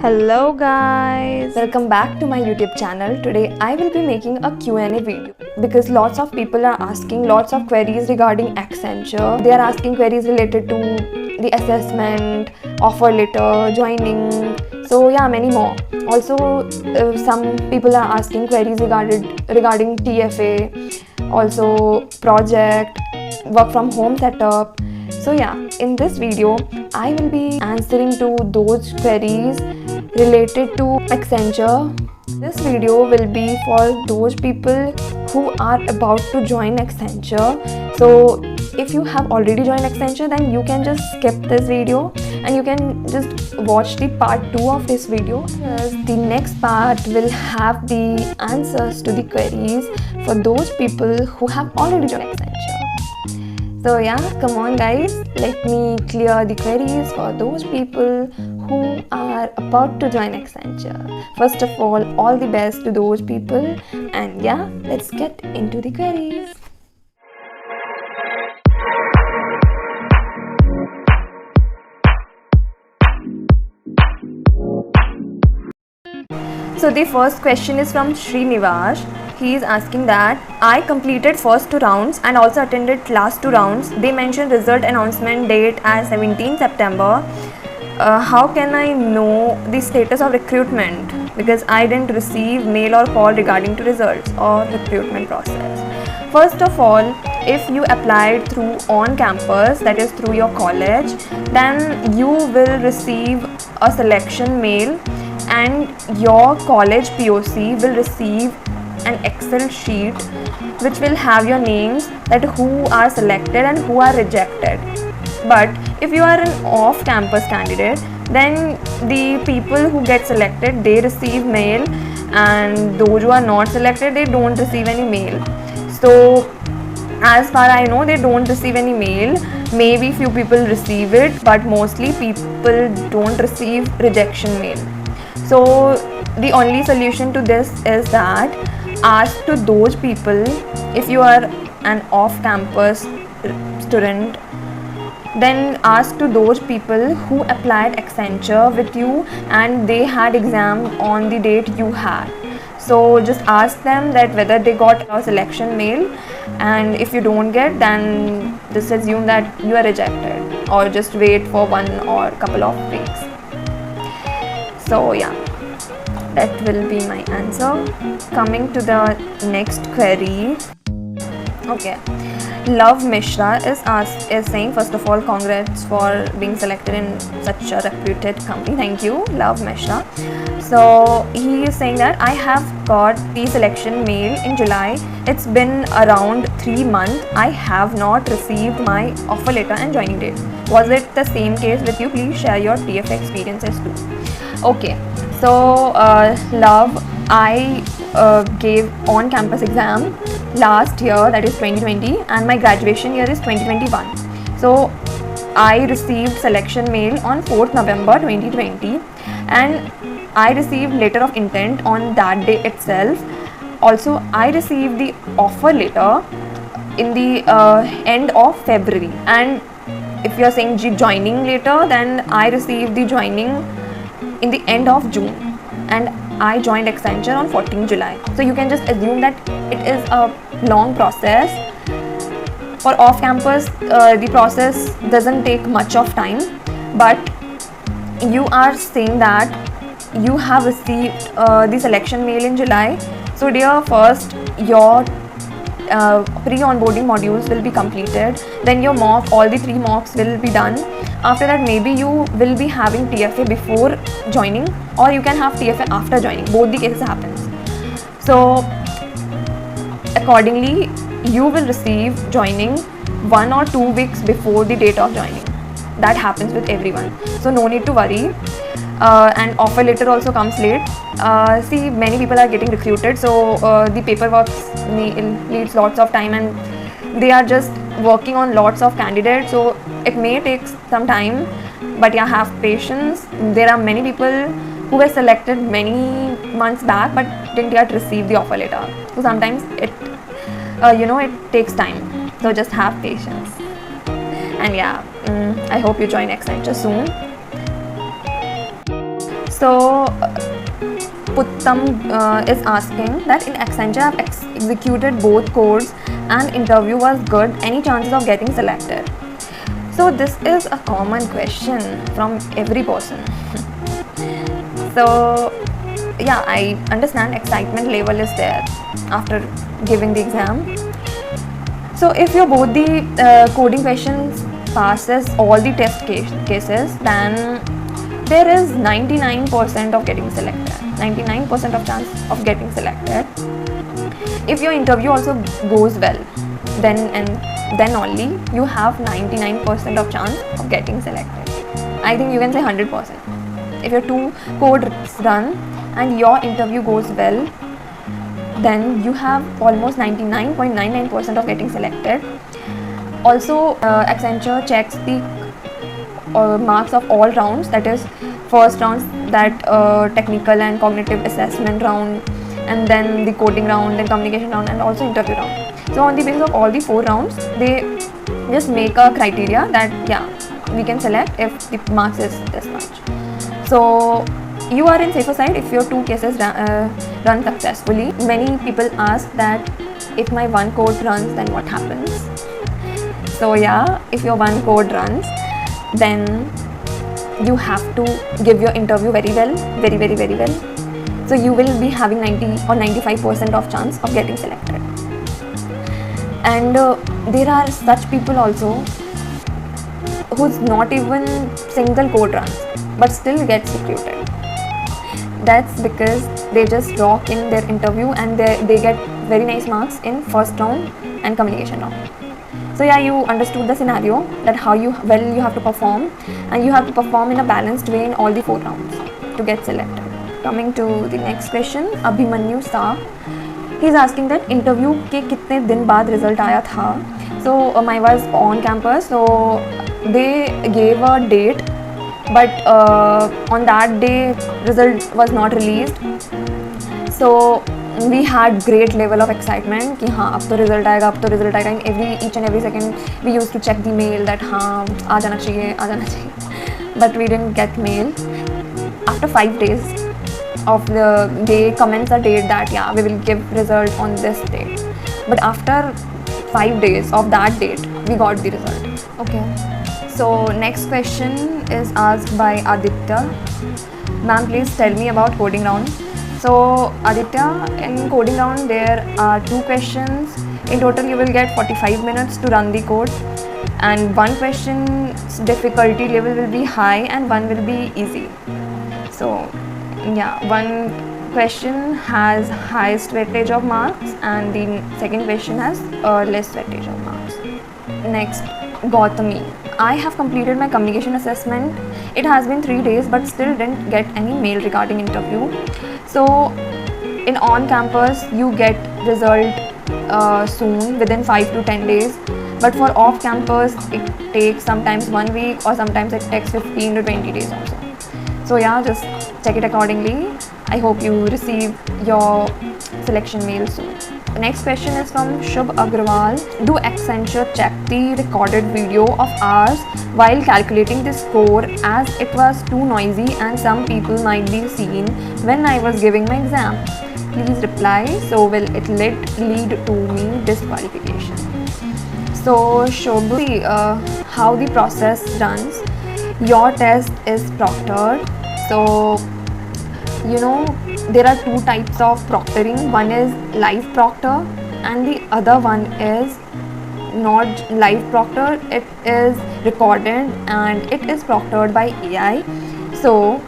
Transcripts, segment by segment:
Hello guys, Welcome back to my YouTube channel. Today I will be making a Q&A video because lots of people are asking lots of queries regarding Accenture. They are asking queries related to the assessment, offer letter, joining, so yeah, many more. Also, some people are asking queries regarding TFA, also project, work from home setup. So yeah, in this video I will be answering to those queries related to Accenture. This video will be for those people who are about to join Accenture. So if you have already joined Accenture, then you can just skip this video and you can just watch the part 2 of this video, because the next part will have the answers to the queries for those people who have already joined Accenture. So yeah, come on guys, let me clear the queries for those people who are about to join Accenture. First of all the best to those people, and yeah, let's get into the queries. So the first question is from Srinivas. He is asking that I completed first 2 rounds and also attended last 2 rounds. They mentioned result announcement date as 17 September. How can I know the status of recruitment? Because I didn't receive mail or call regarding to results or recruitment process. First of all, if you applied through on campus, that is through your college, then you will receive a selection mail and your college POC will receive an Excel sheet which will have your names, that who are selected and who are rejected. But if you are an off-campus candidate, then the people who get selected, they receive mail, and those who are not selected, they don't receive any mail. So as far I know, they don't receive any mail. Maybe few people receive it, but mostly people don't receive rejection mail. So the only solution to this is that ask to those people, if you are an off-campus student, then ask to those people who applied Accenture with you and they had exam on the date you had. So just ask them that whether they got a selection mail, and if you don't get, then just assume that you are rejected, or just wait for 1 or couple of weeks. So yeah, that will be my answer. Coming to the next query. Okay, Love Mishra is saying, first of all, congrats for being selected in such a reputed company. Thank you, Love Mishra. So he is saying that I have got the selection mail in July. It's been around 3 months. I have not received my offer letter and joining date. Was it the same case with you? Please share your TF experiences too. Okay, so Love, I gave on-campus exam last year, that is 2020, and my graduation year is 2021. So I received selection mail on 4th November 2020, and I received letter of intent on that day itself. Also, I received the offer letter in the end of February, and if you are saying joining later, then I received the joining in the end of June, and I joined Accenture on 14 July. So you can just assume that it is a long process. For off-campus, the process doesn't take much of time, but you are saying that you have received the selection mail in July. So dear, first your pre-onboarding modules will be completed, then your mock, all the 3 mocks will be done. After that, maybe you will be having TFA before joining, or you can have TFA after joining. Both the cases happens. So accordingly, you will receive joining 1 or 2 weeks before the date of joining. That happens with everyone, so no need to worry. And offer letter also comes late. See, many people are getting recruited, so the paperwork needs lots of time, and they are just working on lots of candidates, so it may take some time, but yeah, have patience. There are many people who were selected many months back but didn't yet receive the offer letter, so sometimes it it takes time, so just have patience. And yeah, I hope you join Accenture soon. So Puttam is asking that in Accenture I've executed both codes and interview was good. Any chances of getting selected? So this is a common question from every person. So yeah, I understand excitement level is there after giving the exam. So if your both the coding questions passes all the test cases, then there is 99% of getting selected. 99% of chance of getting selected. If your interview also goes well, then only you have 99% of chance of getting selected. I think you can say 100%. If your 2 codes run and your interview goes well, then you have almost 99.99% of getting selected. Also, Accenture checks the marks of all rounds, that is first rounds, that technical and cognitive assessment round, and then the coding round, then communication round, and also interview round. So on the basis of all the 4 rounds, they just make a criteria that yeah, we can select if the marks is this much. So you are in safer side if your 2 cases run successfully. Many people ask that if my 1 code runs, then what happens? So yeah, if your 1 code runs, then you have to give your interview very well, very well. So you will be having 90 or 95% of chance of getting selected. And there are such people also who's not even single code runs but still gets recruited. That's because they just rock in their interview and they get very nice marks in first round and communication round. So yeah, you understood the scenario, that how you have to perform, and you have to perform in a balanced way in all the 4 rounds to get selected. Coming to the next question, Abhimanyu Sa, he's asking that interview के कितने दिन बाद result आया था. So I was on campus, so they gave a date, but on that day result was not released. So we had great level of excitement कि हाँ अब तो result आएगा. In each and every second we used to check the mail that हाँ आ जाना चाहिए. But we didn't get mail. After 5 days of they commence a date that yeah, we will give result on this date. But after 5 days of that date, we got the result. Okay. So next question is asked by Aditya. Ma'am, please tell me about coding round. So Aditya, in coding round there are 2 questions. In total you will get 45 minutes to run the code, and 1 question's difficulty level will be high and 1 will be easy. So yeah, 1 question has highest weightage of marks and the second question has less weightage of marks. Next, Gautami. I have completed my communication assessment. It has been 3 days but still didn't get any mail regarding interview. So in on campus you get result soon, within 5 to 10 days. But for off campus it takes sometimes 1 week or sometimes it takes 15 to 20 days also. So yeah, just check it accordingly. I hope you receive your selection mail soon. The next question is from Shubh Agrawal. Do Accenture check the recorded video of ours while calculating the score, as it was too noisy and some people might be seen when I was giving my exam? Please reply, so will it lead to me disqualification? So Shobhu, how the process runs, your test is proctored. So you know there are 2 types of proctoring. One is live proctor and the other one is not live proctor. It is recorded and it is proctored by AI. So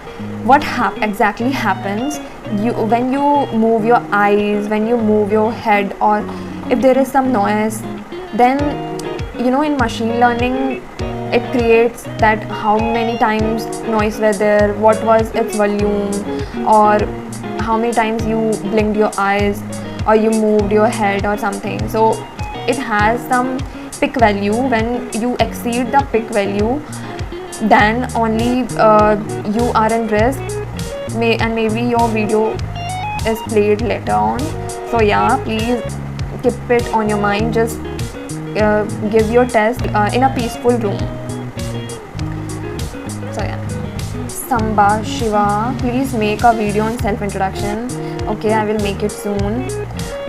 what exactly happens, when you move your eyes, when you move your head, or if there is some noise, then in machine learning it creates that how many times noise were there, what was its volume, or how many times you blinked your eyes or you moved your head or something. So it has some peak value. When you exceed the peak value, then only you are in risk, and maybe your video is played later on. So yeah, please keep it on your mind. Just give your test in a peaceful room. So yeah. Samba Shiva, please make a video on self-introduction. Okay, I will make it soon.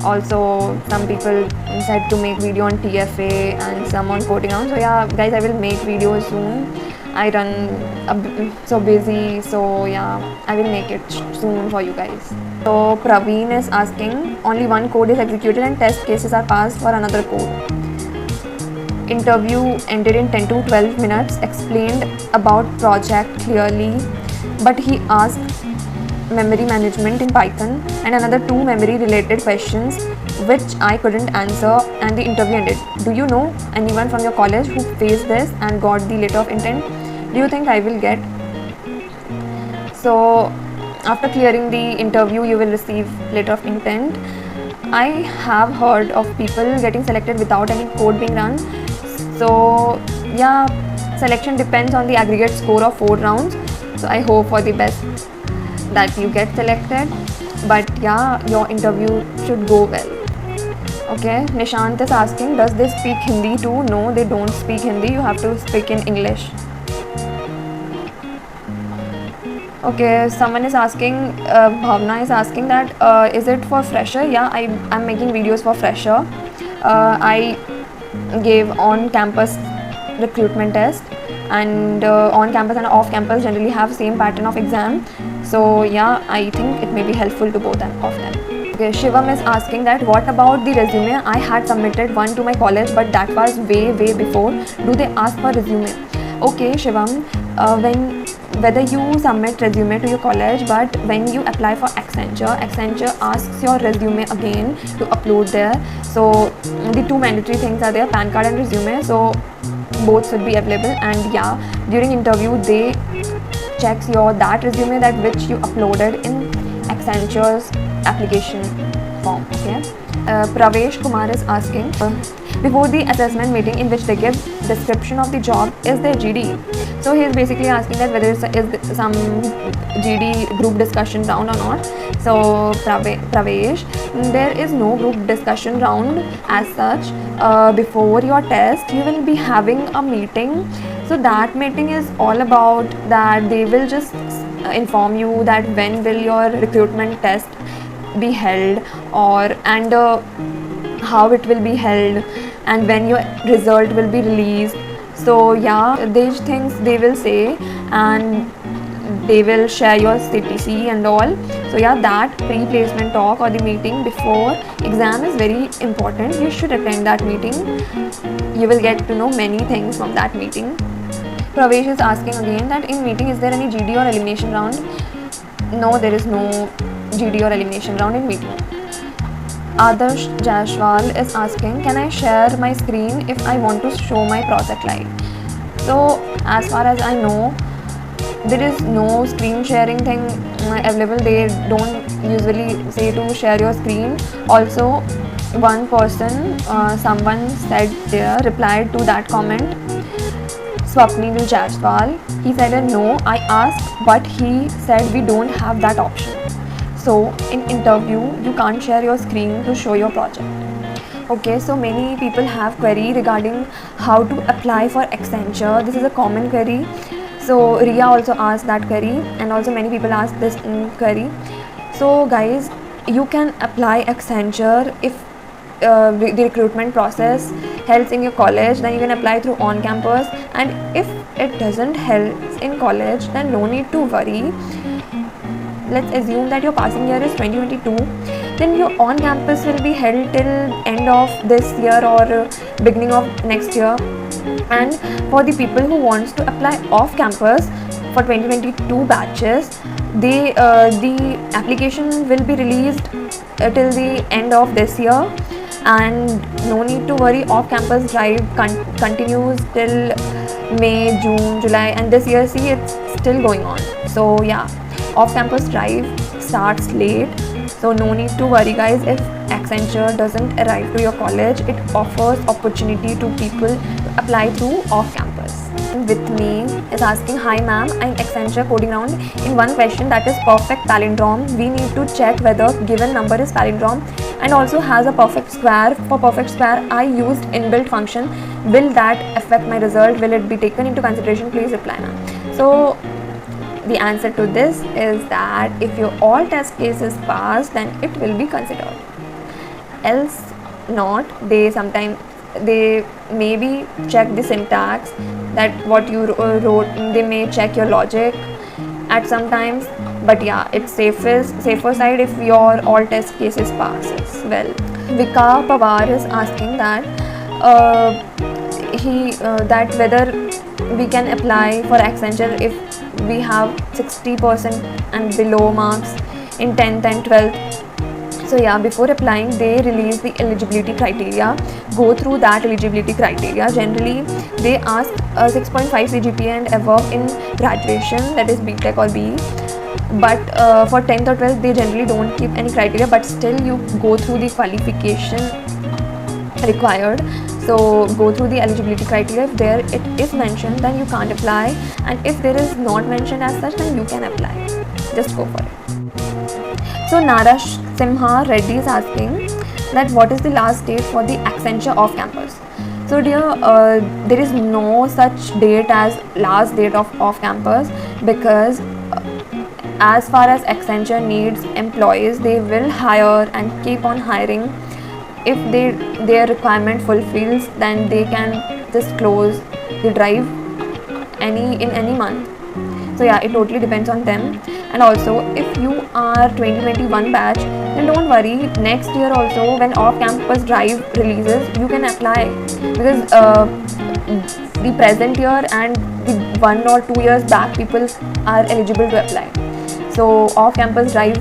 Also, some people said to make video on TFA and some on coding round. So yeah, guys, I will make videos soon. I run so busy, so yeah, I will make it soon for you guys. So Praveen is asking, only one code is executed and test cases are passed for another code. Interview ended in 10 to 12 minutes, explained about project clearly, but he asked memory management in Python and another 2 memory related questions which I couldn't answer, and the interview ended. Do you know anyone from your college who faced this and got the letter of intent? Do you think I will get? So after clearing the interview you will receive letter of intent. I have heard of people getting selected without any code being run. So yeah, selection depends on the aggregate score of 4 rounds. So I hope for the best that you get selected, but yeah, your interview should go well. Okay, Nishant is asking, does they speak Hindi too? No, they don't speak Hindi, you have to speak in English. Okay, someone is asking, Bhavna is asking that is it for fresher? Yeah, I'm making videos for fresher. I gave on campus recruitment test, and on campus and off campus generally have same pattern of exam. So yeah, I think it may be helpful to both of them. Okay, Shivam is asking that what about the resume? I had submitted one to my college, but that was way before. Do they ask for resume? Okay, Shivam, whether you submit resume to your college, but when you apply for Accenture asks your resume again to upload there. So the 2 mandatory things are there, PAN card and resume. So both should be available, and yeah, during interview they checks that resume that which you uploaded in Accenture's application form. Okay. Pravesh Kumar is asking, before the assessment meeting in which they give description of the job, is there GD? So he is basically asking that whether is some GD group discussion round or not. So Pravesh, there is no group discussion round as such. Before your test you will be having a meeting. So that meeting is all about that they will just inform you that when will your recruitment test be held, and how it will be held, and when your result will be released. So yeah, these things they will say, and they will share your CTC and all. So yeah, that pre-placement talk or the meeting before exam is very important. You should attend that meeting. You will get to know many things from that meeting. Pravesh is asking again that in meeting is there any GD or elimination round? No, there is no GD or elimination round in meeting. Adarsh Jaiswal is asking, can I share my screen if I want to show my project live? So as far as I know, there is no screen sharing thing available. They don't usually say to share your screen. Also, one person, someone said there, replied to that comment, Swapnil Jaiswal. He said no, I asked, but he said we don't have that option. So in interview you can't share your screen to show your project. Okay, so many people have query regarding how to apply for Accenture. This is a common query. So Ria also asked that query, and also many people asked this query. So guys, you can apply Accenture if the recruitment process helps in your college, then you can apply through on campus, and if it doesn't help in college, then no need to worry. Let's assume that your passing year is 2022, then your on campus will be held till end of this year or beginning of next year. And for the people who wants to apply off campus for 2022 batches, the application will be released till the end of this year, and no need to worry, off campus drive continues till May, June, July, and this year see it's still going on. So yeah, off campus drive starts late, so no need to worry guys. If Accenture doesn't arrive to your college, it offers opportunity to people to apply through off campus. With me is asking, hi ma'am, I'm Accenture coding round. In one question, that is perfect palindrome, we need to check whether given number is palindrome and also has a perfect square. For perfect square I used inbuilt function. Will that affect my result? Will it be taken into consideration? Please reply ma'am. So the answer to this is that if your all test cases pass, then it will be considered. Else not. They sometimes they maybe check the syntax, that what you wrote. They may check your logic at some times, but yeah, it's safer side if your all test cases passes. Well, Vika Pawar is asking that that whether we can apply for Accenture if we have 60% and below marks in 10th and 12th. So yeah, before applying, they release the eligibility criteria. Go through that eligibility criteria. Generally, they ask 6.5 CGPA and above in graduation, that is BTech or BE. But for 10th or 12th, they generally don't keep any criteria. But still, you go through the qualification required. So go through the eligibility criteria. If there it is mentioned, then you can't apply. And if there is not mentioned as such, then you can apply. Just go for it. So Nara Simha Reddy is asking that what is the last date for the Accenture off campus. So dear, there is no such date as last date of off campus, because as far as Accenture needs employees, they will hire and keep on hiring. If their requirement fulfills, then they can just close the drive in any month. So yeah, it totally depends on them. And also, if you are 2021 batch, then don't worry, next year also when off-campus drive releases, you can apply, because the present year and the 1 or 2 years back people are eligible to apply. So off-campus drive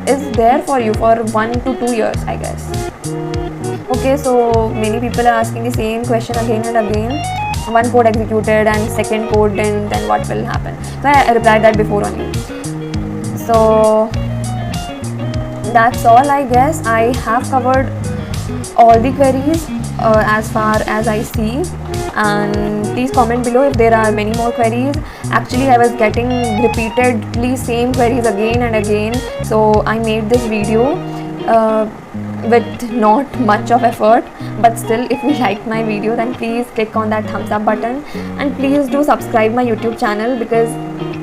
is there for you for 1 to 2 years, I guess. Okay, so many people are asking the same question again and again. One code executed and second code didn't, then what will happen? So I replied that before only. So that's all, I guess. I have covered all the queries as far as I see, and please comment below if there are many more queries. Actually, I was getting repeatedly same queries again and again, so I made this video with not much of effort, but still, if you liked my video, then please click on that thumbs up button, and please do subscribe my YouTube channel, because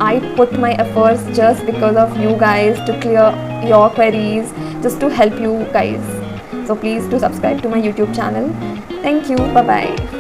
I put my efforts just because of you guys, to clear your queries, just to help you guys. So please do subscribe to my YouTube channel. Thank you. Bye bye.